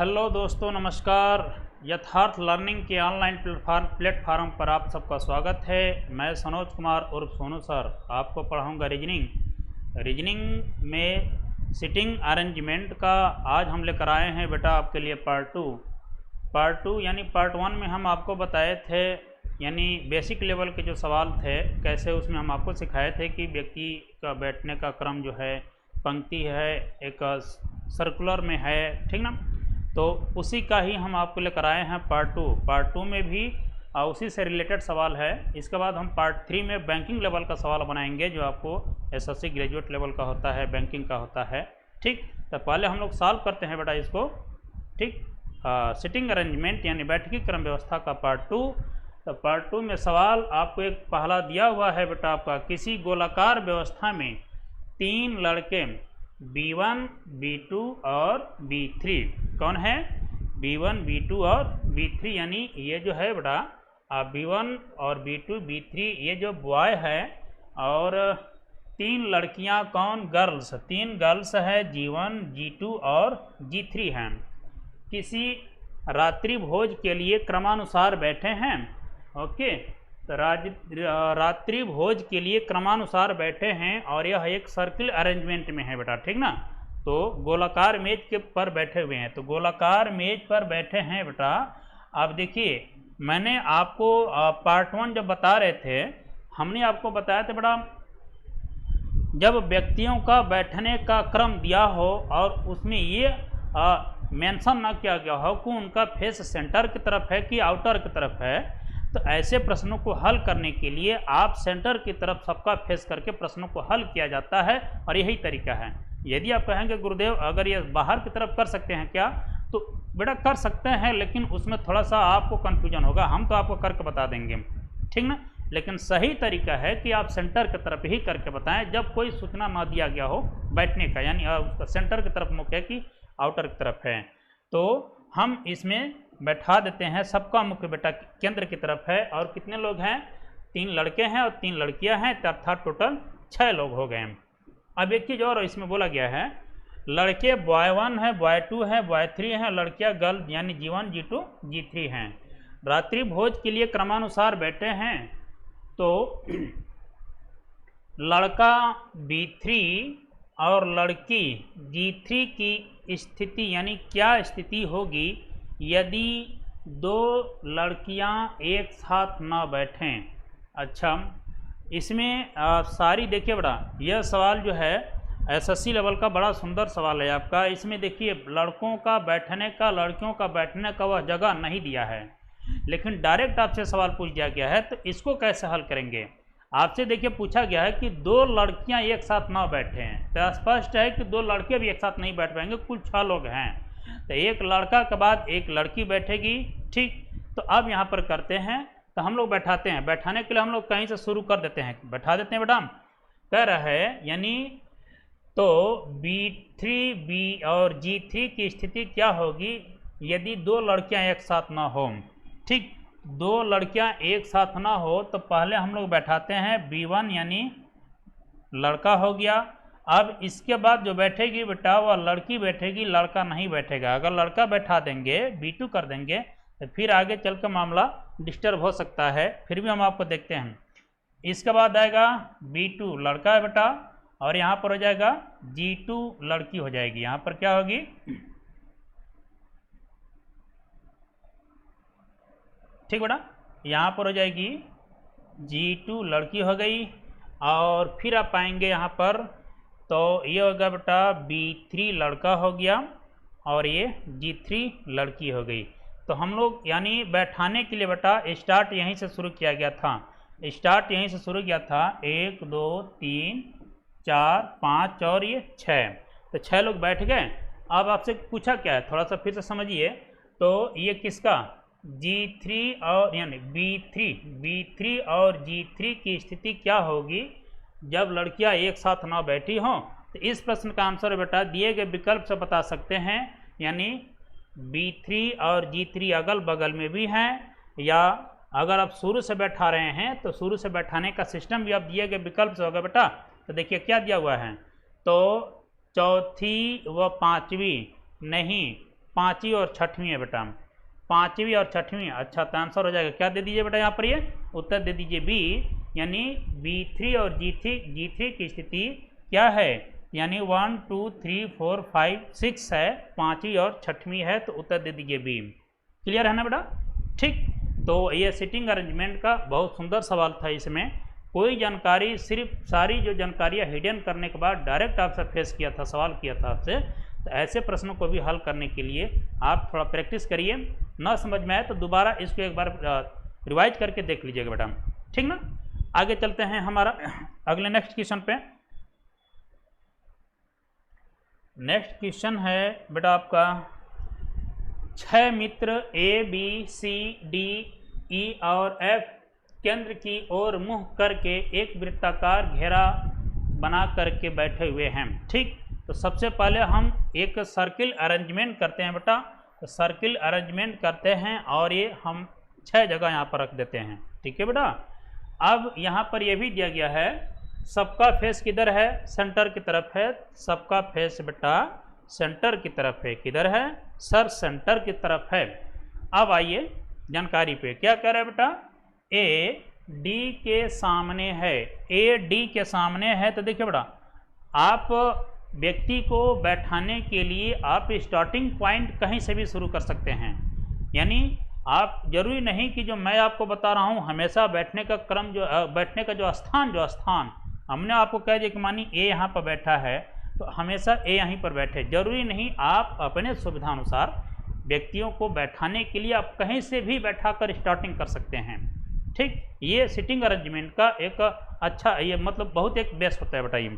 Hello दोस्तों, नमस्कार। यथार्थ लर्निंग के ऑनलाइन प्लेटफार्म पर आप सबका स्वागत है। मैं सनोज कुमार उर्फ सोनू सर आपको पढ़ाऊंगा रीजनिंग में सिटिंग अरेंजमेंट का। आज हम लेकर आए हैं बेटा आपके लिए पार्ट टू यानी पार्ट वन में हम आपको बताए थे, यानी बेसिक लेवल के जो सवाल थे कैसे, उसमें हम आपको सिखाए थे कि व्यक्ति का बैठने का क्रम जो है पंक्ति है, एक सर्कुलर में है, ठीक ना। तो उसी का ही हम आपको लेकर आए हैं पार्ट टू में भी उसी से रिलेटेड सवाल है। इसके बाद हम पार्ट थ्री में बैंकिंग लेवल का सवाल बनाएंगे, जो आपको एसएससी ग्रेजुएट लेवल का होता है, बैंकिंग का होता है, ठीक। तो पहले हम लोग सॉल्व करते हैं बेटा इसको, ठीक। सिटिंग अरेंजमेंट यानी बैठकी क्रम व्यवस्था का पार्ट टू। तो पार्ट टू में सवाल आपको एक पहला दिया हुआ है बेटा आपका, किसी गोलाकार व्यवस्था में तीन लड़के B1, B2 और B3 कौन है? B1, B2 और B3, यानी ये जो है बेटा B1 और B2, B3 ये जो बॉय है, और तीन लड़कियां कौन? गर्ल्स। तीन गर्ल्स है G1, G2 और G3 हैं। किसी रात्रि भोज के लिए क्रमानुसार बैठे हैं। ओके, तो रात्रि भोज के लिए क्रमानुसार बैठे हैं और यह एक सर्किल अरेंजमेंट में है बेटा, ठीक ना। तो गोलाकार मेज के पर बैठे हुए हैं, तो गोलाकार मेज पर बैठे हैं बेटा। अब देखिए, मैंने आपको पार्ट वन जब बता रहे थे, हमने आपको बताया था बेटा, जब व्यक्तियों का बैठने का क्रम दिया हो और उसमें ये मेंशन ना किया गया हो कि उनका फेस सेंटर की तरफ है कि आउटर की तरफ है, तो ऐसे प्रश्नों को हल करने के लिए आप सेंटर की तरफ सबका फेस करके प्रश्नों को हल किया जाता है, और यही तरीका है। यदि आप कहेंगे गुरुदेव अगर ये बाहर की तरफ कर सकते हैं क्या, तो बेटा कर सकते हैं, लेकिन उसमें थोड़ा सा आपको कन्फ्यूजन होगा, हम तो आपको करके बता देंगे, ठीक ना। लेकिन सही तरीका है कि आप सेंटर की तरफ ही करके बताएं, जब कोई सूचना ना दिया गया हो बैठने का, यानी उसका सेंटर की तरफ मुख्य है कि आउटर की तरफ है। तो हम इसमें बैठा देते हैं, सबका मुख्य बेटा केंद्र की तरफ है, और कितने लोग हैं? तीन लड़के हैं और तीन लड़कियां हैं, अर्थात टोटल 6 लोग हो गए। अब एक चीज़ और इसमें बोला गया है, लड़के बॉय 1 है, बॉय 2 है, बॉय 3 है, लड़कियां गर्ल यानी G1, G2, G3 हैं। रात्रि भोज के लिए क्रमानुसार बैठे हैं, तो लड़का B3 और लड़की G3 की स्थिति, यानी क्या स्थिति होगी यदि दो लड़कियां एक साथ ना बैठें। अच्छा, इसमें सारी देखिए बेटा, यह सवाल जो है एसएससी लेवल का बड़ा सुंदर सवाल है आपका। इसमें देखिए लड़कों का बैठने का, लड़कियों का बैठने का वह जगह नहीं दिया है, लेकिन डायरेक्ट आपसे सवाल पूछ दिया गया है, तो इसको कैसे हल करेंगे? आपसे देखिए पूछा गया है कि दो लड़कियां एक साथ ना बैठे हैं, तो स्पष्ट है कि दो लड़के भी एक साथ नहीं बैठ पाएंगे, कुल 6 लोग हैं, तो एक लड़का के बाद एक लड़की बैठेगी, ठीक। तो अब यहाँ पर करते हैं, तो हम लोग बैठाते हैं। बैठाने के लिए हम लोग कहीं से शुरू कर देते हैं, बैठा देते हैं बेटा। कह रहा है यानी तो B3 B और G3 की स्थिति क्या होगी यदि दो लड़कियां एक साथ ना हो, ठीक। दो लड़कियां एक साथ ना हो, तो पहले हम लोग बैठाते हैं B1 यानी लड़का हो गया। अब इसके बाद जो बैठेगी बेटा वह लड़की बैठेगी, लड़का नहीं बैठेगा। अगर लड़का बैठा देंगे, B2 कर देंगे, तो फिर आगे चल कर मामला डिस्टर्ब हो सकता है, फिर भी हम आपको देखते हैं। इसके बाद आएगा B2 लड़का है बेटा, और यहाँ पर हो जाएगा G2 लड़की हो जाएगी। यहाँ पर क्या होगी? ठीक बेटा, यहाँ पर हो जाएगी G2 लड़की हो गई, और फिर आप पाएंगे यहाँ पर, तो ये होगा बेटा B3 लड़का हो गया, और ये G3 लड़की हो गई। तो हम लोग यानी बैठाने के लिए बेटा स्टार्ट यहीं से शुरू किया गया था, 1 2 3 4 5 और ये 6, तो 6 लोग बैठ गए। अब आपसे पूछा क्या है, थोड़ा सा फिर से समझिए। तो ये किसका? G3 और यानी B3 और G3 की स्थिति क्या होगी जब लड़कियां एक साथ ना बैठी हों। तो इस प्रश्न का आंसर बेटा दिए गए विकल्प से बता सकते हैं, यानी B3 और G3 अगल बगल में भी हैं, या अगर आप शुरू से बैठा रहे हैं तो शुरू से बैठाने का सिस्टम भी आप दिए गए विकल्प से होगा बेटा। तो देखिए क्या दिया हुआ है, तो चौथी व पांचवी नहीं, पाँचवीं और छठवीं है बेटा, पाँचवीं और छठवीं। अच्छा, तो आंसर हो जाएगा क्या दे दीजिए बेटा यहाँ पर, ये उत्तर दे दीजिए बी, यानी B3 और G3 की स्थिति क्या है, यानी 1 2 3 4 5 6 है, पाँचवीं और छठवीं है, तो उत्तर दे दीजिए बी। क्लियर है ना बेटा? ठीक, तो ये सीटिंग अरेंजमेंट का बहुत सुंदर सवाल था। इसमें कोई जानकारी, सिर्फ सारी जो जानकारियाँ हिडन करने के बाद डायरेक्ट आपसे फेस किया था, सवाल किया था आपसे। तो ऐसे प्रश्नों को भी हल करने के लिए आप थोड़ा प्रैक्टिस करिए, ना समझ में आए तो दोबारा इसको एक बार रिवाइज करके देख लीजिएगा बेटा, ठीक ना। आगे चलते हैं हमारा अगले नेक्स्ट क्वेश्चन पे। नेक्स्ट क्वेश्चन है बेटा आपका 6 मित्र ABCDE और F केंद्र की ओर मुंह करके एक वृत्ताकार घेरा बना करके बैठे हुए हैं। ठीक, तो सबसे पहले हम एक सर्किल अरेंजमेंट करते हैं बेटा, तो सर्किल अरेंजमेंट करते हैं और ये हम 6 जगह यहाँ पर रख देते हैं। ठीक है बेटा, अब यहाँ पर यह भी दिया गया है, सबका फेस किधर है, सेंटर की तरफ है। सबका फेस बेटा सेंटर की तरफ है, किधर है सर, सेंटर की तरफ है। अब आइए जानकारी पे, क्या कह रहा है बेटा, ए डी के सामने है, ए डी के सामने है। तो देखिए बेटा, आप व्यक्ति को बैठाने के लिए आप स्टार्टिंग पॉइंट कहीं से भी शुरू कर सकते हैं, यानी आप जरूरी नहीं कि जो मैं आपको बता रहा हूँ हमेशा बैठने का क्रम, जो बैठने का जो स्थान हमने आपको कह दिया कि मानी ए यहाँ पर बैठा है तो हमेशा ए यहीं पर बैठे, जरूरी नहीं। आप अपने सुविधानुसार व्यक्तियों को बैठाने के लिए आप कहीं से भी बैठा कर स्टार्टिंग कर सकते हैं। ठीक, ये सीटिंग अरेंजमेंट का एक अच्छा, ये मतलब बहुत एक बेस्ट होता है बेटा, ये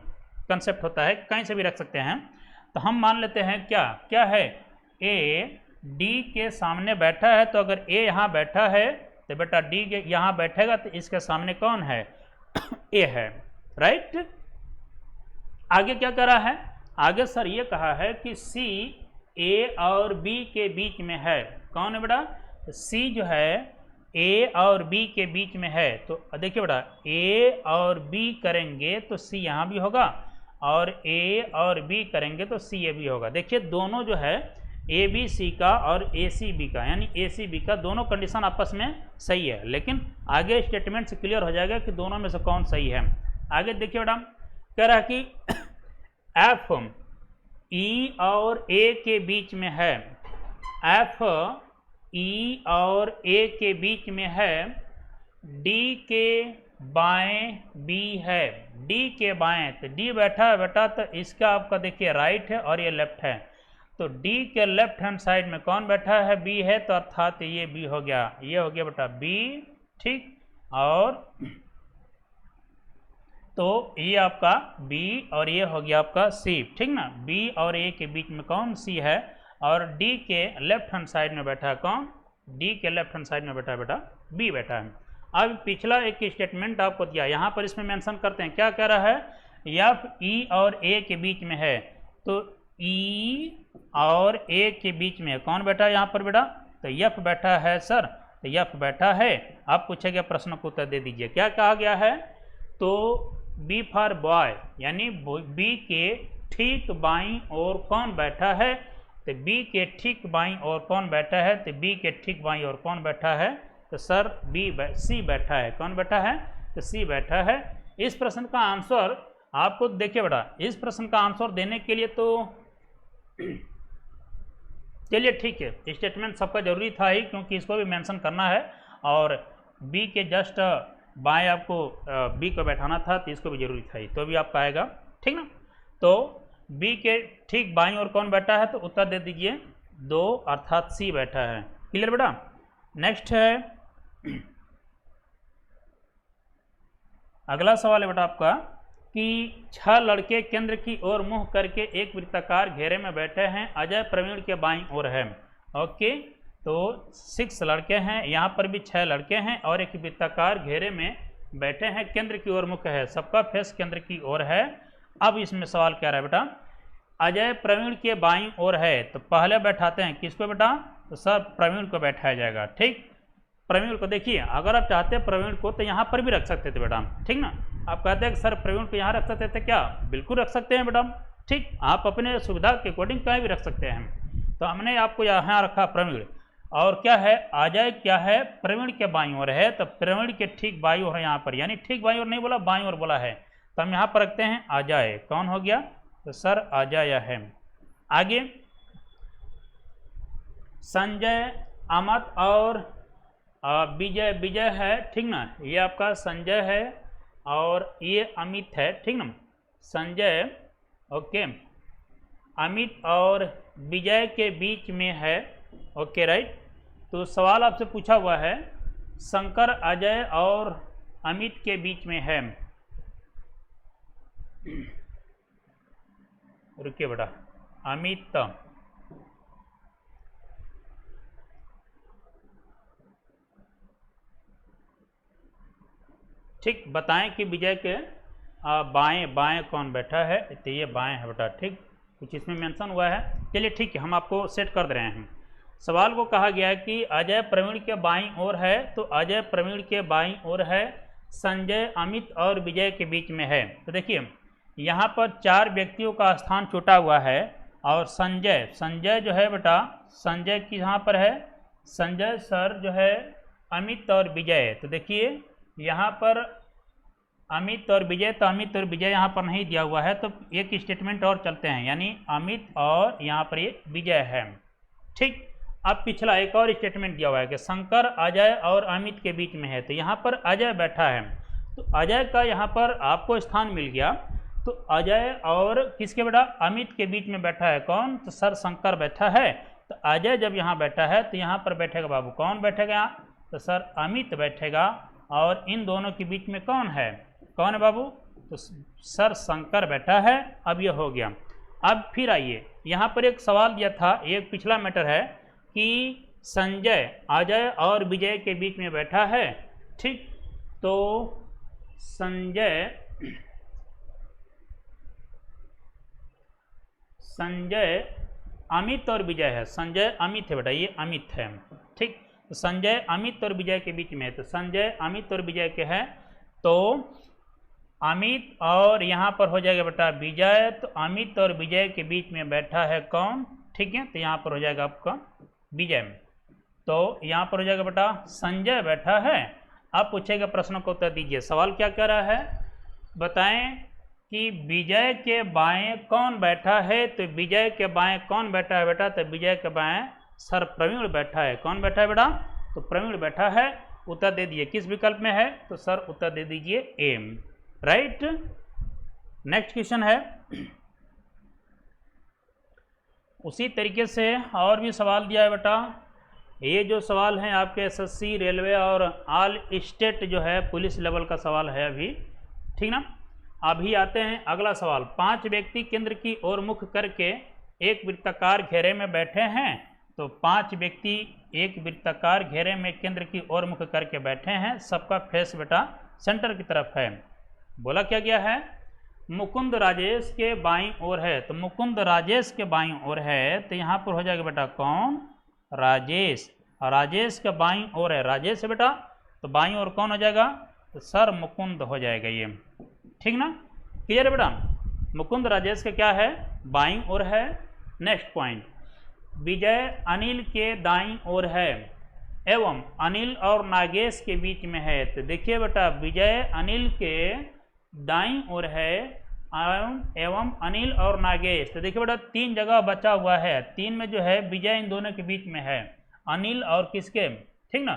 कंसेप्ट होता है, कहीं से भी रख सकते हैं। तो हम मान लेते हैं क्या क्या है, ए डी के सामने बैठा है, तो अगर ए यहाँ बैठा है तो बेटा डी के यहाँ बैठेगा, तो इसके सामने कौन है, ए है, राइट। आगे क्या कह रहा है, आगे सर ये कहा है कि सी ए और बी के बीच में है। कौन है बेटा, सी जो है ए और बी के बीच में है। तो देखिए बेटा, ए और बी करेंगे तो सी यहाँ भी होगा, और ए और बी करेंगे तो सी ए भी होगा। देखिए दोनों जो है ए बी सी का और ए सी बी का, यानी ए सी बी का, दोनों कंडीशन आपस में सही है, लेकिन आगे स्टेटमेंट से क्लियर हो जाएगा कि दोनों में से कौन सही है। आगे देखिए बेटा, कह रहा है कि एफ ई और ए के बीच में है, एफ ई और ए के बीच में है, डी के बाएं बी है, डी के बाएं, तो डी बैठा है बेटा, तो इसका आपका देखिए राइट है और ये लेफ्ट है, तो डी के लेफ्ट हैंड साइड में कौन बैठा है, बी है, तो अर्थात ये बी हो गया, ये हो गया बेटा बी। ठीक, और तो ये आपका B और ये हो गया आपका C, ठीक ना। B और A के बीच में कौन, C है, और D के लेफ्ट हैंड साइड में बैठा है कौन, D के लेफ्ट हैंड साइड में बैठा है बेटा B बैठा है। अब पिछला एक स्टेटमेंट आपको दिया, यहाँ पर इसमें मेंशन करते हैं, क्या कह रहा है, F E और A के बीच में है, तो E और A के बीच में कौन बैठा है यहाँ पर बेटा, तो F बैठा है सर, तो F बैठा है। आप पूछेगा प्रश्न को उत्तर दे दीजिए, क्या कहा गया है, तो बी फॉर बॉय, यानी बी के ठीक बाईं ओर कौन बैठा है, तो बी के ठीक बाईं ओर कौन बैठा है, तो बी के ठीक बाईं ओर कौन बैठा है, तो सर सी बैठा है। कौन बैठा है, तो सी बैठा है। इस प्रश्न का आंसर आपको देखिए बेटा, इस प्रश्न का आंसर देने के लिए तो चलिए ठीक है, स्टेटमेंट सबका जरूरी था ही, क्योंकि इसको भी मेंशन करना है, और बी के जस्ट बाएं आपको बी को बैठाना था, तो इसको भी जरूरी था ही, तो भी आपका आएगा, ठीक ना। तो बी के ठीक बाईं ओर कौन बैठा है, तो उत्तर दे दीजिए 2, अर्थात सी बैठा है। क्लियर बेटा। नेक्स्ट है अगला सवाल है बेटा आपका कि 6 लड़के केंद्र की ओर मुंह करके एक वृत्ताकार घेरे में बैठे हैं, अजय प्रवीण के बाईं ओर है। ओके, तो 6 लड़के हैं, यहाँ पर भी 6 लड़के हैं और एक वृत्ताकार घेरे में बैठे हैं, केंद्र की ओर मुख है, सबका फेस केंद्र की ओर है। अब इसमें सवाल क्या रहा है बेटा, अजय प्रवीण के बाईं ओर है, तो पहले बैठाते हैं किसको बेटा, तो सर प्रवीण को बैठाया जाएगा। ठीक, प्रवीण को देखिए, अगर आप चाहते हैं प्रवीण को तो यहाँ पर भी रख सकते थे बेटा, ठीक ना। आप कहते हैं कि सर प्रवीण को यहाँ रख सकते थे क्या, बिल्कुल रख सकते हैं बेटा। ठीक, आप अपने सुविधा के अकॉर्डिंग कहीं भी रख सकते हैं। तो हमने आपको यहाँ रखा प्रवीण, और क्या है अजय क्या है प्रवीण के बाईं ओर है, तो प्रवीण के ठीक बाईं ओर है यहाँ पर, यानी ठीक बाईं ओर नहीं बोला, बाईं ओर बोला है, तो हम यहाँ पर रखते हैं अजय। कौन हो गया, तो सर अजय है। आगे संजय, अमित और विजय, विजय है ठीक ना, ये आपका संजय है और ये अमित है ठीक ना, संजय ओके अमित और विजय के बीच में है, ओके राइट। तो सवाल आपसे पूछा हुआ है शंकर अजय और अमित के बीच में है, रुकिए बेटा, अमित ठीक, बताएं कि विजय के बाएं बाएं कौन बैठा है, तो ये बाएं है बेटा ठीक, कुछ इसमें मेंशन हुआ है, चलिए ठीक है हम आपको सेट कर दे रहे हैं। सवाल को कहा गया है कि अजय प्रवीण के बाईं ओर है, तो अजय प्रवीण के बाईं ओर है, संजय अमित और विजय के बीच में है। तो देखिए यहाँ पर 4 व्यक्तियों का स्थान छूटा हुआ है, और संजय, संजय जो है बेटा, संजय की यहाँ पर है, संजय सर जो है अमित और विजय, तो देखिए यहाँ पर अमित और विजय, तो अमित और विजय यहाँ पर नहीं दिया हुआ है, तो एक स्टेटमेंट और चलते हैं, यानी अमित और यहाँ पर ये विजय है ठीक। अब पिछला एक और स्टेटमेंट दिया हुआ है कि शंकर अजय और अमित के बीच में है, तो यहाँ पर अजय बैठा है, तो अजय का यहाँ पर आपको स्थान मिल गया, तो अजय और किसके बेटा, अमित के बीच में बैठा है कौन, तो सर शंकर बैठा है, तो अजय जब यहाँ बैठा है तो यहाँ पर बैठेगा बाबू, कौन बैठेगा यहाँ, तो सर अमित बैठेगा, और इन दोनों के बीच में कौन है, कौन है बाबू, तो सर शंकर बैठा है। अब ये हो गया। अब फिर आइए, यहाँ पर एक सवाल दिया था, एक पिछला मैटर है कि संजय अजय और विजय के बीच में बैठा है ठीक, तो संजय अमित और विजय है, संजय अमित है बेटा, ये अमित है ठीक, तो संजय अमित और विजय के बीच में है, तो संजय अमित और विजय के है, तो अमित और यहाँ पर हो जाएगा बेटा विजय, तो अमित और विजय के बीच में बैठा है कौन, ठीक है, तो यहाँ पर हो जाएगा आपका विजय, तो यहाँ पर हो जाएगा बेटा संजय बैठा है। अब पूछेगा प्रश्न को उत्तर दीजिए, सवाल क्या कह रहा है, बताएं कि विजय के बाएं कौन बैठा है, तो विजय के बाएं कौन बैठा है बेटा, तो विजय के बाएं सर प्रवीण बैठा है, कौन बैठा है बेटा, तो प्रवीण बैठा है। उत्तर दे दीजिए किस विकल्प में है, तो सर उत्तर दे दीजिए ए, राइट। नेक्स्ट क्वेश्चन है, उसी तरीके से और भी सवाल दिया है बेटा, ये जो सवाल हैं आपके एसएससी, रेलवे और ऑल स्टेट जो है पुलिस लेवल का सवाल है अभी, ठीक ना। अभी आते हैं अगला सवाल, 5 व्यक्ति केंद्र की ओर मुख करके एक वृत्ताकार घेरे में बैठे हैं, तो 5 व्यक्ति एक वृत्ताकार घेरे में केंद्र की ओर मुख करके बैठे हैं, सबका फेस बेटा सेंटर की तरफ है। बोला क्या गया है, मुकुंद राजेश के बाईं ओर है, तो मुकुंद राजेश के बाईं ओर है, तो यहाँ पर हो जाएगा बेटा कौन, राजेश, और राजेश के बाईं ओर है, राजेश है बेटा, तो बाईं ओर कौन हो जाएगा, तो सर मुकुंद हो जाएगा ये, ठीक ना, क्लियर है बेटा। मुकुंद राजेश का क्या है, बाईं ओर है। नेक्स्ट पॉइंट, विजय अनिल के दाईं ओर है एवं अनिल और नागेश के बीच में है, तो देखिए बेटा विजय अनिल के दाईं ओर है एवं अनिल और नागेश, तो देखिए बेटा 3 जगह बचा हुआ है, 3 में जो है विजय इन दोनों के बीच में है, अनिल और किसके, ठीक ना,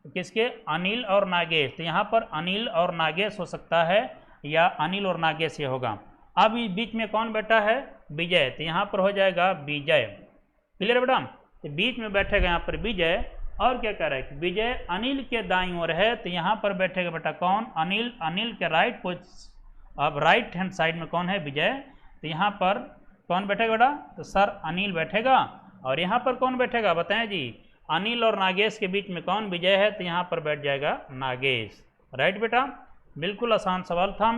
किसके, अनिल और नागेश, तो यहाँ पर अनिल और नागेश हो सकता है या अनिल और नागेश ये होगा। अब इस बीच में कौन बैठा है, विजय, तो यहाँ पर हो जाएगा विजय, क्लियर बेटा, तो बीच में बैठेगा यहाँ पर विजय, और क्या कह रहा है कि विजय अनिल के दाईं ओर है, तो यहाँ पर बैठेगा बेटा कौन, अनिल, अनिल के राइट अब राइट हैंड साइड में कौन है, विजय, तो यहाँ पर कौन बैठेगा बेटा, तो सर अनिल बैठेगा, और यहाँ पर कौन बैठेगा बताएं जी, अनिल और नागेश के बीच में कौन, विजय है, तो यहाँ पर बैठ जाएगा नागेश, राइट बेटा, बिल्कुल आसान सवाल था।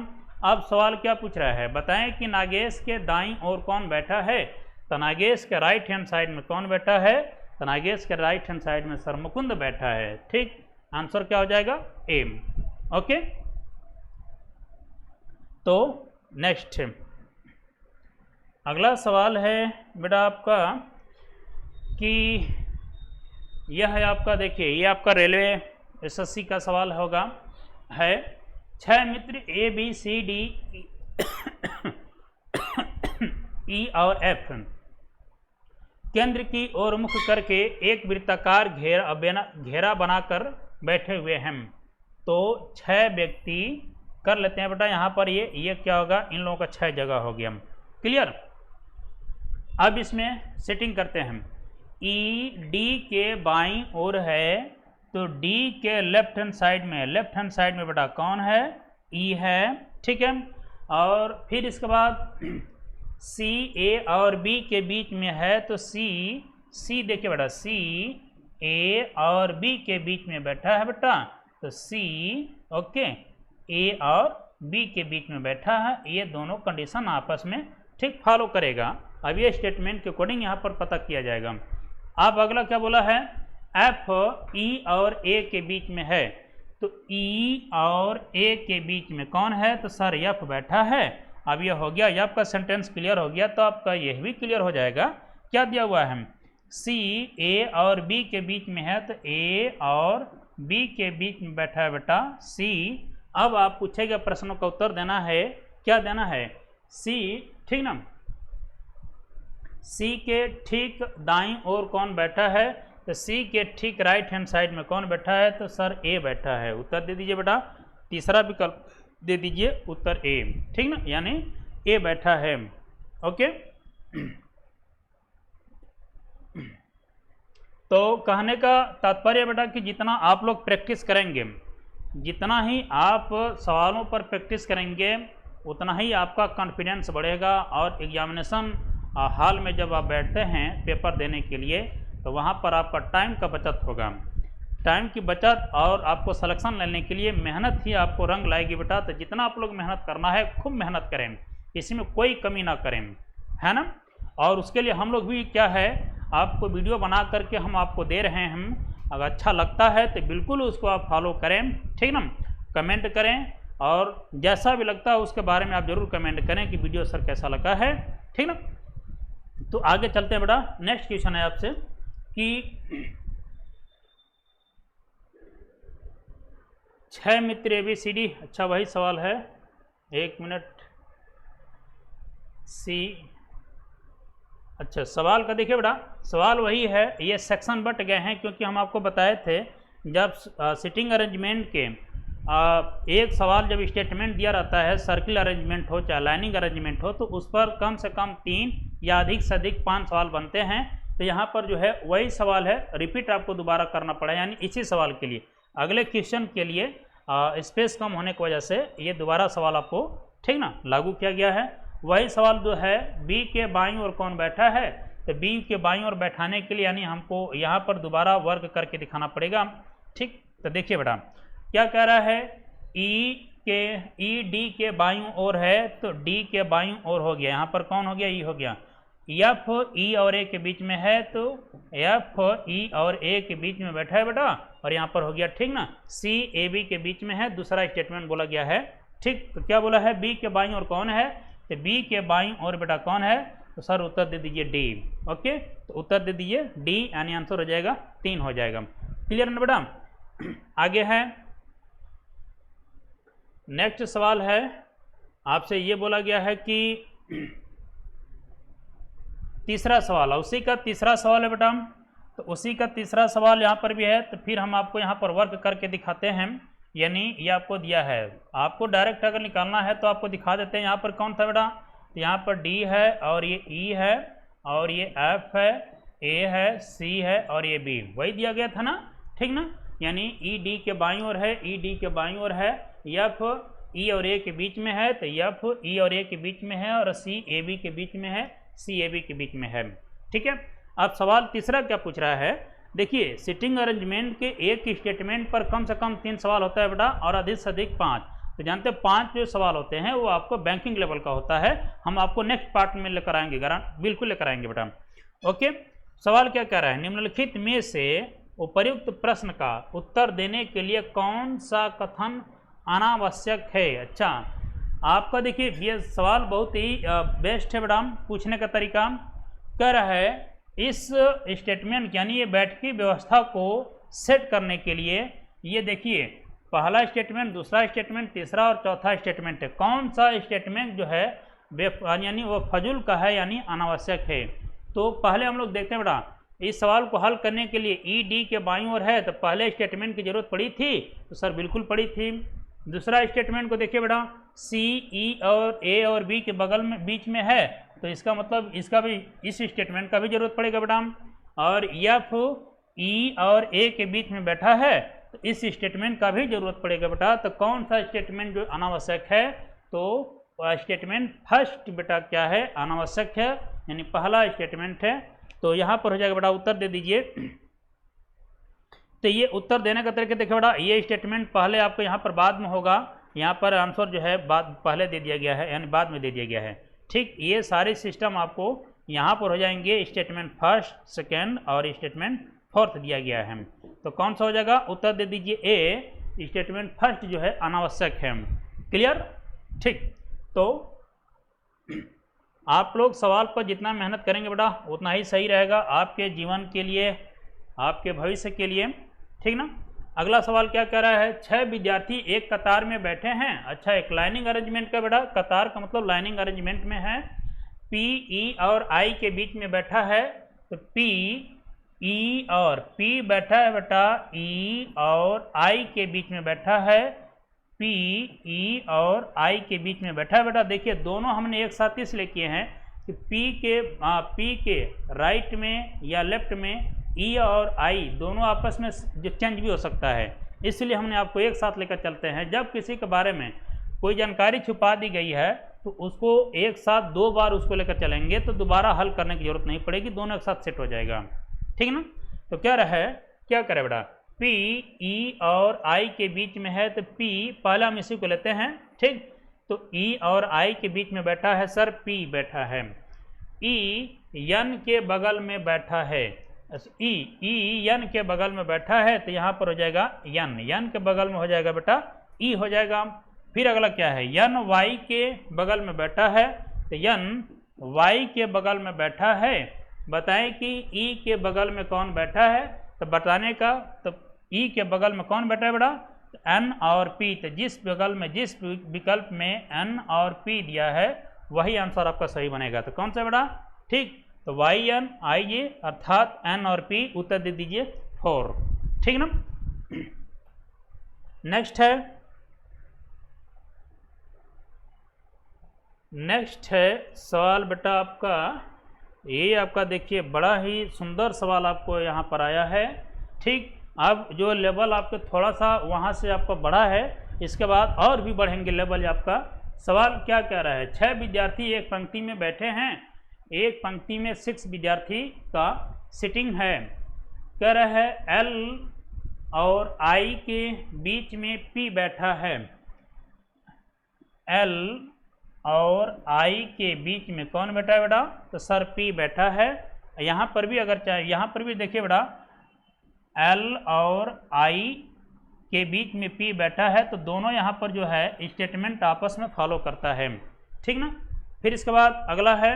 अब सवाल क्या पूछ रहा है, बताएं कि नागेश के दाईं ओर कौन बैठा है, तो नागेश के राइट हैंड साइड में कौन बैठा है, तो नागेश के राइट हैंड साइड में सर मुकुंद बैठा है, ठीक, आंसर क्या हो जाएगा ए, ओके। तो नेक्स्ट अगला सवाल है बेटा आपका कि यह है आपका, देखिए ये आपका रेलवे एसएससी का सवाल होगा, है 6 मित्र ए बी सी डी ई और एफ केंद्र की ओर मुख करके एक वृत्ताकार घेरा बनाकर बैठे हुए हैं। तो 6 व्यक्ति कर लेते हैं बेटा, यहाँ पर ये क्या होगा, इन लोगों का 6 जगह हो गया। क्लियर। अब इसमें सेटिंग करते हैं। ई डी के बाईं ओर है, तो डी के लेफ्ट हैंड साइड में बेटा कौन है, ई है, ठीक है। और फिर इसके बाद सी ए और बी के बीच में है, तो सी देखिए बेटा, सी ए और बी के बीच में बैठा है बेटा, तो सी ओके ए और बी के बीच में बैठा है। ये दोनों कंडीशन आपस में ठीक फॉलो करेगा। अब ये स्टेटमेंट के अकॉर्डिंग यहाँ पर पता किया जाएगा। अब अगला क्या बोला है, एफ ई और ए के बीच में है, तो ई और ए के बीच में कौन है, तो सर एफ बैठा है। अब यह हो गया, एफ का सेंटेंस क्लियर हो गया, तो आपका यह भी क्लियर हो जाएगा। क्या दिया हुआ है, सी ए और बी के बीच में है, तो ए और बी के बीच में बैठा है बेटा सी। अब आप पूछेगा प्रश्नों का उत्तर देना है, क्या देना है, सी, ठीक ना। सी के ठीक दाईं ओर कौन बैठा है, तो सी के ठीक राइट हैंड साइड में कौन बैठा है, तो सर ए बैठा है। उत्तर दे दीजिए बेटा, तीसरा विकल्प दे दीजिए, उत्तर ए, ठीक ना, यानी ए बैठा है। ओके। तो कहने का तात्पर्य बेटा कि जितना आप लोग प्रैक्टिस करेंगे, जितना ही आप सवालों पर प्रैक्टिस करेंगे, उतना ही आपका कॉन्फिडेंस बढ़ेगा। और एग्जामिनेशन हॉल में जब आप बैठते हैं पेपर देने के लिए, तो वहाँ पर आपका टाइम का बचत होगा। टाइम की बचत और आपको सिलेक्शन लेने के लिए मेहनत ही आपको रंग लाएगी बेटा। तो जितना आप लोग मेहनत करना है, खूब मेहनत करें, इसमें कोई कमी ना करें, है ना। और उसके लिए हम लोग भी क्या है, आपको वीडियो बना करके हम आपको दे रहे हैं। अगर अच्छा लगता है तो बिल्कुल उसको आप फॉलो करें, ठीक ना। कमेंट करें, और जैसा भी लगता है उसके बारे में आप ज़रूर कमेंट करें कि वीडियो सर कैसा लगा है, ठीक ना। तो आगे चलते हैं बेटा। नेक्स्ट क्वेश्चन है आपसे कि 6 मित्र ABCD, अच्छा वही सवाल है, 1 मिनट। सी, अच्छा सवाल का देखिए बेटा, सवाल वही है, ये सेक्शन बट गए हैं क्योंकि हम आपको बताए थे जब सिटिंग अरेंजमेंट के एक सवाल जब स्टेटमेंट दिया रहता है, सर्किल अरेंजमेंट हो चाहे लाइनिंग अरेंजमेंट हो, तो उस पर कम से कम 3 या अधिक से अधिक 5 सवाल बनते हैं। तो यहाँ पर जो है वही सवाल है, रिपीट आपको दोबारा करना पड़ा, यानी इसी सवाल के लिए अगले क्वेश्चन के लिए स्पेस कम होने की वजह से ये दोबारा सवाल आपको, ठीक ना, लागू किया गया है। वही सवाल जो है, बी के बाईं ओर कौन बैठा है, तो बी के बाईं ओर बैठाने के लिए यानी हमको यहाँ पर दोबारा वर्क करके दिखाना पड़ेगा, ठीक। तो देखिए बेटा क्या कह रहा है, ई डी के बाईं ओर है, तो डी के बाईं ओर हो गया, यहाँ पर कौन हो गया, ई हो गया। एफ ई और ए के बीच में है, तो एफ ई और ए के बीच में बैठा है बेटा, और यहाँ पर हो गया, ठीक ना। सी ए बी के बीच में है, दूसरा स्टेटमेंट बोला गया है, ठीक। तो क्या बोला है, बी के बाईं ओर कौन है, तो बी के बाईं ओर बेटा कौन है, तो सर उत्तर दे दीजिए डी। ओके, तो उत्तर दे दीजिए डी, यानी आंसर हो जाएगा 3 हो जाएगा। क्लियर ना बेटा। आगे है नेक्स्ट सवाल है, आपसे ये बोला गया है कि तीसरा सवाल है, उसी का तीसरा सवाल है बेटा। तो उसी का तीसरा सवाल यहाँ पर भी है, तो फिर हम आपको यहाँ पर वर्क करके दिखाते हैं, यानी ये आपको दिया है, आपको डायरेक्ट अगर निकालना है तो आपको दिखा देते हैं। यहाँ पर कौन था बेटा, तो यहाँ पर डी है, और ये ई है, और ये एफ है, ए है, सी है, और ये बी, वही दिया गया था ना, ठीक ना। यानी ई डी के बाईं ओर है, ई डी के बाईं ओर है, एफ ई और ए के बीच में है, तो एफ ई और ए के बीच में है, और सी ए बी के बीच में है, सी ए बी के बीच में है, ठीक है। अब सवाल तीसरा क्या पूछ रहा है, देखिए सिटिंग अरेंजमेंट के एक स्टेटमेंट पर कम से कम 3 सवाल होता है बेटा, और अधिक से अधिक 5। तो जानते हैं 5 जो सवाल होते हैं वो आपको बैंकिंग लेवल का होता है। हम आपको नेक्स्ट पार्ट में लेकर आएंगे, बिल्कुल लेकर आएंगे बेटा। ओके, सवाल क्या कह रहा है, निम्नलिखित में से उपर्युक्त प्रश्न का उत्तर देने के लिए कौन सा कथन अनावश्यक है। अच्छा, आपका देखिए ये सवाल बहुत ही बेस्ट है बेटा, पूछने का तरीका कह रहा है इस स्टेटमेंट यानी ये बैठकी व्यवस्था को सेट करने के लिए ये देखिए पहला स्टेटमेंट, दूसरा स्टेटमेंट, तीसरा और चौथा स्टेटमेंट है। कौन सा स्टेटमेंट जो है यानी वो फजूल का है यानी अनावश्यक है। तो पहले हम लोग देखते हैं बेटा, इस सवाल को हल करने के लिए ई डी के बाईं ओर है तो पहले स्टेटमेंट की जरूरत पड़ी थी, तो सर बिल्कुल पड़ी थी। दूसरा स्टेटमेंट को देखिए बेटा, सी ई और ए और बी के बगल में बीच में है तो इसका मतलब इसका भी इस स्टेटमेंट का भी जरूरत पड़ेगा बेटा। और एफ ई और ए के बीच में बैठा है तो इस स्टेटमेंट का भी जरूरत पड़ेगा बेटा। तो कौन सा स्टेटमेंट जो अनावश्यक है, तो स्टेटमेंट फर्स्ट बेटा क्या है, अनावश्यक है, यानी पहला स्टेटमेंट है। तो यहाँ पर हो जाएगा बेटा, उत्तर दे दीजिए। तो ये उत्तर देने का तरीका देखिए बेटा, ये स्टेटमेंट पहले आपको यहाँ पर बाद में होगा, यहाँ पर आंसर जो है बाद पहले दे दिया गया है यानी बाद में दे दिया गया है। ठीक, ये सारे सिस्टम आपको यहाँ पर हो जाएंगे, स्टेटमेंट फर्स्ट, सेकेंड और स्टेटमेंट फोर्थ दिया गया है। तो कौन सा हो जाएगा, उत्तर दे दीजिए ए, स्टेटमेंट फर्स्ट जो है अनावश्यक है। क्लियर? ठीक, तो आप लोग सवाल पर जितना मेहनत करेंगे बेटा उतना ही सही रहेगा आपके जीवन के लिए, आपके भविष्य के लिए। ठीक ना। अगला सवाल क्या कह रहा है, 6 विद्यार्थी एक कतार में बैठे हैं। अच्छा, एक लाइनिंग अरेंजमेंट का बेटा, कतार का मतलब लाइनिंग अरेंजमेंट में है। पी ई और आई के बीच में बैठा है तो पी ई और पी बैठा है बेटा, ई और आई के बीच में बैठा है, पी ई और आई के बीच में बैठा है बेटा। देखिए दोनों हमने एक साथ इसलिए किए हैं कि पी के राइट में या लेफ्ट में ई और आई दोनों आपस में जो चेंज भी हो सकता है, इसलिए हमने आपको एक साथ लेकर चलते हैं। जब किसी के बारे में कोई जानकारी छुपा दी गई है तो उसको एक साथ 2 बार उसको लेकर चलेंगे तो दोबारा हल करने की जरूरत नहीं पड़ेगी, दोनों एक साथ सेट हो जाएगा। ठीक ना। तो क्या रहा है, क्या करे बेटा, पी ई और आई के बीच में है तो पी, पहले हम इसी को लेते हैं। ठीक, तो ई और आई के बीच में बैठा है सर, पी बैठा है। ई यन के बगल में बैठा है, ई यन के बगल में बैठा है तो यहाँ पर हो जाएगा यन, यन के बगल में हो जाएगा बेटा ई हो जाएगा। फिर अगला क्या है, यन वाई के बगल में बैठा है तो यन वाई के बगल में बैठा है। बताएं कि ई के बगल में कौन बैठा है, तो बताने का, तो ई के बगल में कौन बैठा है बेटा, तो एन और पी। तो जिस बगल में, जिस विकल्प में एन और पी दिया है वही आंसर आपका सही बनेगा। तो कौन सा बेटा, ठीक, तो वाई एन आई ए अर्थात एन और पी, उत्तर दे दीजिए 4। ठीक ना। नेक्स्ट है सवाल बेटा आपका, ये आपका देखिए बड़ा ही सुंदर सवाल आपको यहाँ पर आया है। ठीक, अब जो लेवल आपके थोड़ा सा वहाँ से आपका बढ़ा है, इसके बाद और भी बढ़ेंगे लेवल आपका। सवाल क्या कह रहा है, 6 विद्यार्थी एक पंक्ति में बैठे हैं, एक पंक्ति में 6 विद्यार्थी का सिटिंग है। कह रहा है एल और आई के बीच में पी बैठा है, एल और आई के बीच में कौन बैठा है बेटा, तो सर पी बैठा है। यहाँ पर भी अगर चाहे, यहाँ पर भी देखिए बेटा एल और आई के बीच में पी बैठा है तो दोनों यहाँ पर जो है स्टेटमेंट आपस में फॉलो करता है। ठीक ना। फिर इसके बाद अगला है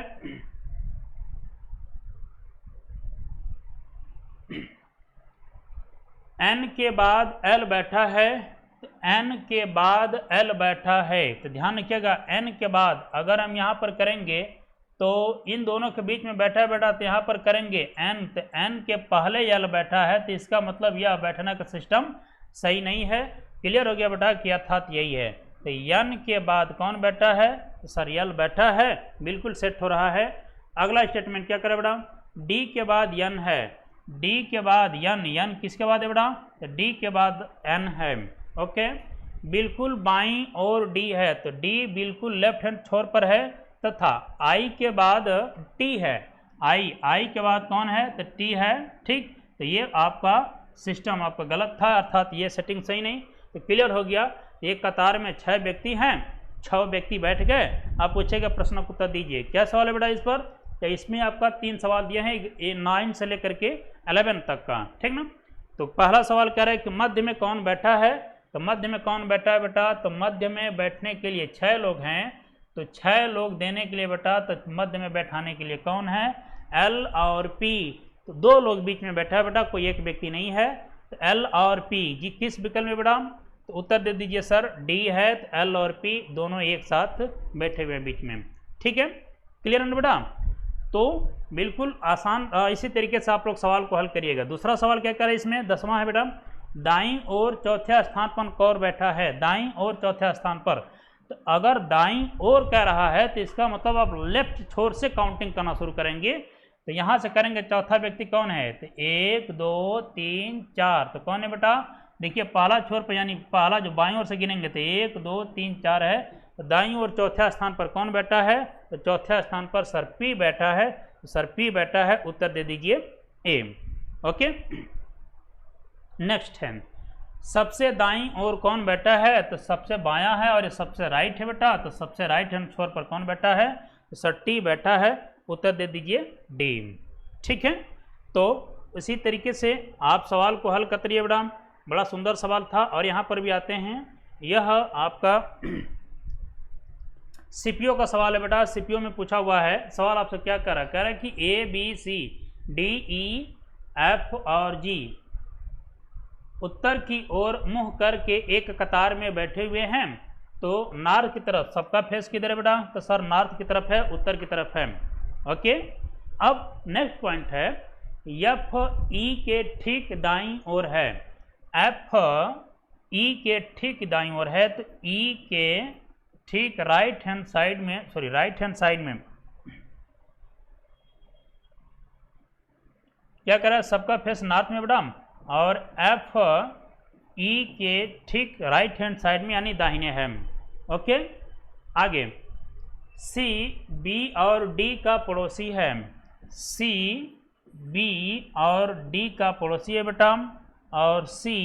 एन के बाद एल बैठा है, तो एन के बाद एल बैठा है। तो ध्यान रखिएगा, एन के बाद अगर हम यहाँ पर करेंगे तो इन दोनों के बीच में बैठा है बेटा, तो यहाँ पर करेंगे एन, तो एन के पहले एल बैठा है तो इसका मतलब यह बैठने का सिस्टम सही नहीं है। क्लियर हो गया बेटा कि अर्थात यही है। तो एन के बाद कौन बैठा है, तो सर एल बैठा है, बिल्कुल सेट हो रहा है। अगला स्टेटमेंट क्या करे बेटा, डी के बाद एन है, डी के बाद एन, एन किसके बाद है बेटा, तो डी के बाद एन है। ओके, बिल्कुल बाईं और डी है तो डी बिल्कुल लेफ्ट हैंड छोर पर है, तथा आई के बाद टी है, आई के बाद कौन है, तो टी है। ठीक, तो ये आपका सिस्टम आपका गलत था, अर्थात ये सेटिंग सही नहीं। तो क्लियर हो गया, एक कतार में 6 व्यक्ति हैं, 6 व्यक्ति बैठ गए। आप पूछेगा प्रश्न को उत्तर दीजिए। क्या सवाल है बेटा इस पर, तो इसमें आपका 3 सवाल दिए हैं 9 से लेकर के 11 तक का। ठीक ना। तो पहला सवाल कह रहा है कि मध्य में कौन बैठा है, तो मध्य में कौन बैठा है बेटा, तो मध्य में बैठने के लिए 6 लोग हैं, तो 6 लोग देने के लिए बेटा, तो मध्य में बैठाने के लिए कौन है, एल और पी, तो दो लोग बीच में बैठा है बेटा, कोई एक व्यक्ति नहीं है। तो एल और पी जी किस विकल्प में बेटा? तो उत्तर दे दीजिए सर डी है। तो एल और पी दोनों एक साथ बैठे हुए हैं बीच में। ठीक है, क्लियर है बेटा? तो बिल्कुल आसान इसी तरीके से आप लोग सवाल को हल करिएगा। दूसरा सवाल क्या करे इसमें, 10वां है बेटा, दाईं और चौथे स्थान पर कौन बैठा है? दाईं और चौथे स्थान पर। तो अगर दाईं और कह रहा है तो इसका मतलब आप लेफ्ट छोर से काउंटिंग करना शुरू करेंगे। तो यहाँ से करेंगे, चौथा व्यक्ति कौन है? तो 1 2 3 4, तो कौन है बेटा? देखिए पहला छोर पर, यानी पहला जो बाईं ओर से गिनेंगे तो 1 2 3 4 है। तो दाईं ओर चौथे स्थान पर कौन बैठा है? तो चौथे स्थान पर सर पी बैठा है। तो सर पी बैठा है, उत्तर दे दीजिए ए। ओके, नेक्स्ट है, सबसे दाईं ओर कौन बैठा है? तो सबसे बायां है, और ये सबसे राइट है बेटा। तो सबसे राइट हैंड छोर पर कौन बैठा है? तो सर टी बैठा है, उत्तर दे दीजिए डी। ठीक है, तो इसी तरीके से आप सवाल को हल करिए बेटा। बड़ा सुंदर सवाल था। और यहाँ पर भी आते हैं, यह आपका सीपीओ का सवाल है बेटा। सीपीओ में पूछा हुआ है सवाल, आपसे क्या कह रहा है? कह रहा है कि A B C D E F और जी उत्तर की ओर मुंह करके एक कतार में बैठे हुए हैं। तो नॉर्थ की तरफ, सबका फेस किधर है बेटा? तो सर नॉर्थ की तरफ है, उत्तर की तरफ है। ओके, अब नेक्स्ट पॉइंट है, एफ ई के ठीक दाईं ओर है। एफ ई के ठीक दाईं ओर है। तो ई के ठीक राइट हैंड साइड में, सॉरी राइट हैंड साइड में क्या कर रहा है? सबका फेस नॉर्थ में बेटा। और एफ ई के ठीक राइट हैंड साइड में, यानी दाहिने है। ओके, आगे, सी बी और डी का पड़ोसी है। सी बी और डी का पड़ोसी है बेटा, और सी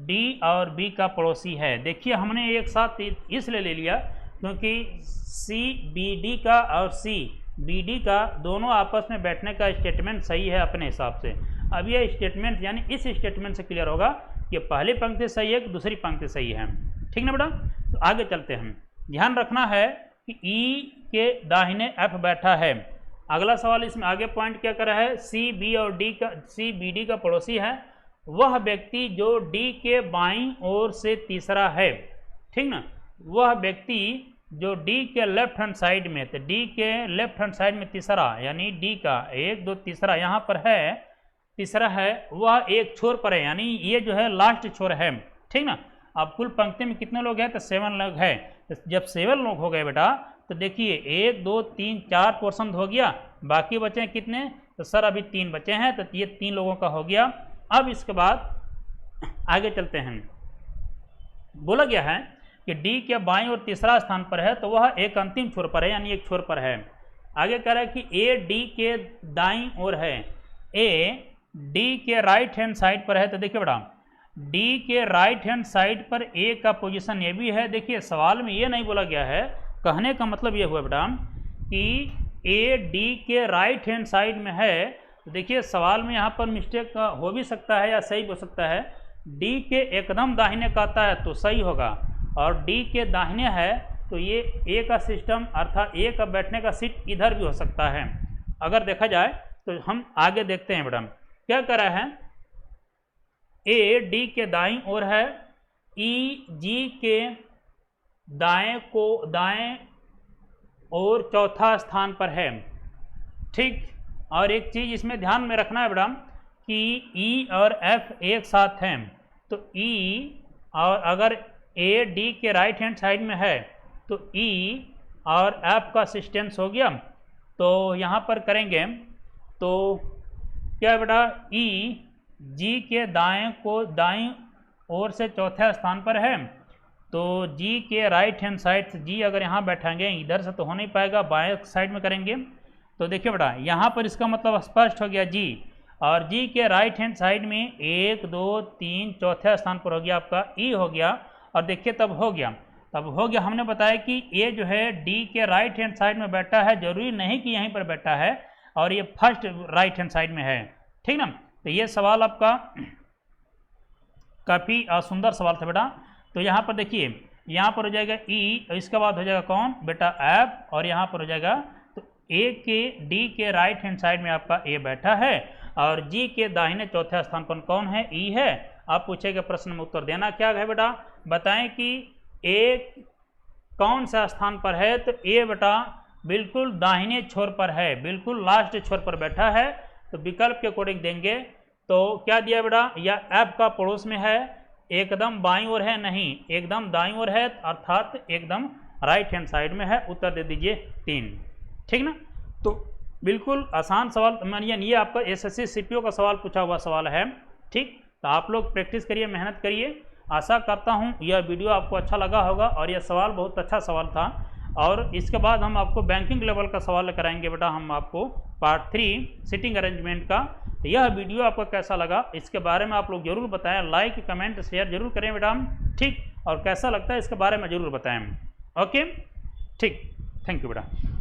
डी और बी का पड़ोसी है। देखिए हमने एक साथ इसलिए ले लिया क्योंकि सी बी डी का और सी बी डी का दोनों आपस में बैठने का स्टेटमेंट सही है अपने हिसाब से। अब ये स्टेटमेंट, यानी इस स्टेटमेंट से क्लियर होगा कि पहली पंक्ति सही है कि दूसरी पंक्ति सही है। ठीक ना बेटा? तो आगे चलते हैं। ध्यान रखना है कि ई के दाहिने एफ बैठा है। अगला सवाल इसमें आगे पॉइंट क्या कर रहा है? सी बी और डी का, सी बी डी का पड़ोसी है वह व्यक्ति जो डी के बाईं ओर से तीसरा है। ठीक ना? वह व्यक्ति जो डी के लेफ्ट हैंड साइड में, तो डी के लेफ्ट हैंड साइड में तीसरा, यानी डी का 1 2 तीसरा यहाँ पर है, तीसरा है, वह एक छोर पर है, यानी ये जो है लास्ट छोर है। ठीक ना? अब कुल पंक्ति में कितने लोग हैं? तो 7 लोग हैं। तो जब 7 लोग हो गए बेटा, तो देखिए 1 2 3 4 पोर्शन हो गया, बाकी बचे कितने? तो सर अभी 3 बचे हैं। तो ये 3 लोगों का हो गया। अब इसके बाद आगे चलते हैं। बोला गया है कि डी के बाईं और तीसरा स्थान पर है, तो वह एक अंतिम छोर पर है, यानी एक छोर पर है। आगे कह रहा है कि ए डी के दाईं ओर है। ए डी के राइट हैंड साइड पर है। तो देखिए बेटा, डी के राइट हैंड साइड पर ए का पोजीशन ये भी है। देखिए सवाल में ये नहीं बोला गया है, कहने का मतलब ये हुआ बेटा कि ए डी के राइट हैंड साइड में है। तो देखिए सवाल में यहाँ पर मिस्टेक हो भी सकता है या सही हो सकता है। डी के एकदम दाहिने कहता है तो सही होगा, और डी के दाहिने है तो ये ए का सिस्टम, अर्थात ए का बैठने का सीट इधर भी हो सकता है। अगर देखा जाए तो हम आगे देखते हैं बेटा क्या कर रहा है। ए डी के दाईं ओर है, ई जी के दाएं और चौथा स्थान पर है। ठीक, और एक चीज़ इसमें ध्यान में रखना है बेटा कि ई और एफ एक साथ हैं। तो ई और अगर ए डी के राइट हैंड साइड में है तो ई और एफ का सिस्टेंस हो गया। तो यहाँ पर करेंगे तो क्या है बेटा, ई जी के दाईं ओर से चौथे स्थान पर है। तो जी के राइट हैंड साइड से, जी अगर यहाँ बैठाएंगे इधर से तो हो नहीं पाएगा, बाएं साइड में करेंगे। तो देखिए बेटा यहाँ पर इसका मतलब स्पष्ट हो गया जी, और जी के राइट हैंड साइड में 1 2 3 चौथे स्थान पर हो गया आपका ई हो गया। और देखिए तब हो गया, हमने बताया कि ये जो है डी के राइट हैंड साइड में बैठा है, जरूरी नहीं कि यहीं पर बैठा है, और ये फर्स्ट राइट हैंड साइड में है। ठीक ना? तो ये सवाल आपका काफ़ी सुंदर सवाल था बेटा। तो यहाँ पर देखिए, यहाँ पर हो जाएगा ई, और इसके बाद हो जाएगा कौन बेटा एफ, और यहाँ पर हो जाएगा तो ए के डी के राइट हैंड साइड में आपका ए बैठा है और जी के दाहिने चौथे स्थान पर कौन है, ई है। आप पूछेगा प्रश्न में उत्तर देना क्या है बेटा, बताएं कि ए कौन सा स्थान पर है, तो ए बेटा बिल्कुल दाहिने छोर पर है, बिल्कुल लास्ट छोर पर बैठा है। तो विकल्प के अकॉर्डिंग देंगे तो क्या दिया बेटा, या एफ का पड़ोस में है, एकदम बाईं ओर है, नहीं एकदम दाईं ओर है, अर्थात एकदम राइट हैंड साइड में है। उत्तर दे दीजिए 3, ठीक ना। तो बिल्कुल आसान सवाल, मानिए ये आपका एसएससी सीपीओ का सवाल पूछा हुआ सवाल है, ठीक। तो आप लोग प्रैक्टिस करिए, मेहनत करिए। आशा करता हूँ यह वीडियो आपको अच्छा लगा होगा और यह सवाल बहुत अच्छा सवाल था। और इसके बाद हम आपको बैंकिंग लेवल का सवाल कराएंगे बेटा, हम आपको पार्ट 3 सिटिंग अरेंजमेंट का। तो यह वीडियो आपको कैसा लगा इसके बारे में आप लोग जरूर बताएं, लाइक कमेंट शेयर जरूर करें बेटा, ठीक। और कैसा लगता है इसके बारे में जरूर बताएं। ओके, ठीक, थैंक यू बेटा।